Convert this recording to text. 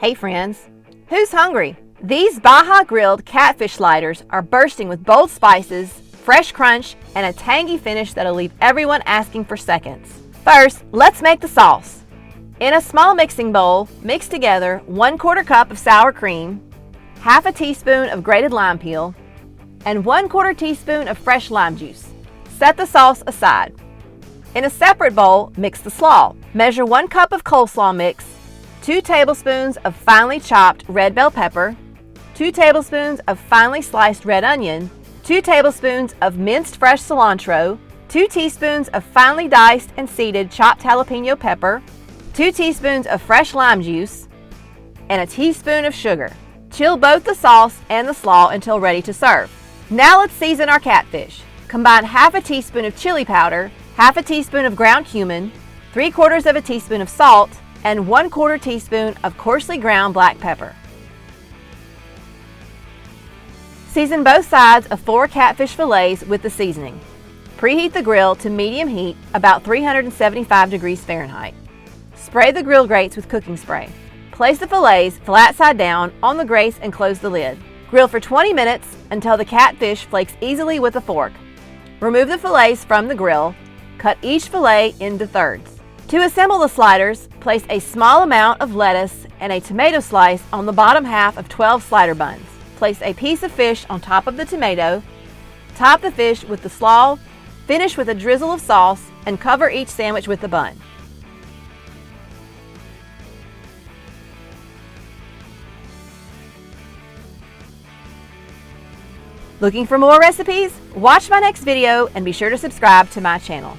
Hey friends, who's hungry? These Baja grilled catfish sliders are bursting with bold spices, fresh crunch, and a tangy finish that'll leave everyone asking for seconds. First, let's make the sauce. In a small mixing bowl, mix together 1/4 cup of sour cream, half a teaspoon of grated lime peel, and 1/4 teaspoon of fresh lime juice. Set the sauce aside. In a separate bowl, mix the slaw. Measure 1 cup of coleslaw mix, 2 tablespoons of finely chopped red bell pepper, 2 tablespoons of finely sliced red onion, 2 tablespoons of minced fresh cilantro, 2 teaspoons of finely diced and seeded chopped jalapeno pepper, 2 teaspoons of fresh lime juice, and a teaspoon of sugar. Chill both the sauce and the slaw until ready to serve. Now let's season our catfish. Combine half a teaspoon of chili powder, half a teaspoon of ground cumin, 3/4 of a teaspoon of salt, and 1/4 teaspoon of coarsely ground black pepper. Season both sides of 4 catfish fillets with the seasoning. Preheat the grill to medium heat, about 375 degrees Fahrenheit. Spray the grill grates with cooking spray. Place the fillets flat side down on the grates and close the lid. Grill for 20 minutes until the catfish flakes easily with a fork. Remove the fillets from the grill. Cut each fillet into thirds. To assemble the sliders, place a small amount of lettuce and a tomato slice on the bottom half of 12 slider buns. Place a piece of fish on top of the tomato. Top the fish with the slaw. Finish with a drizzle of sauce and cover each sandwich with the bun. Looking for more recipes? Watch my next video and be sure to subscribe to my channel.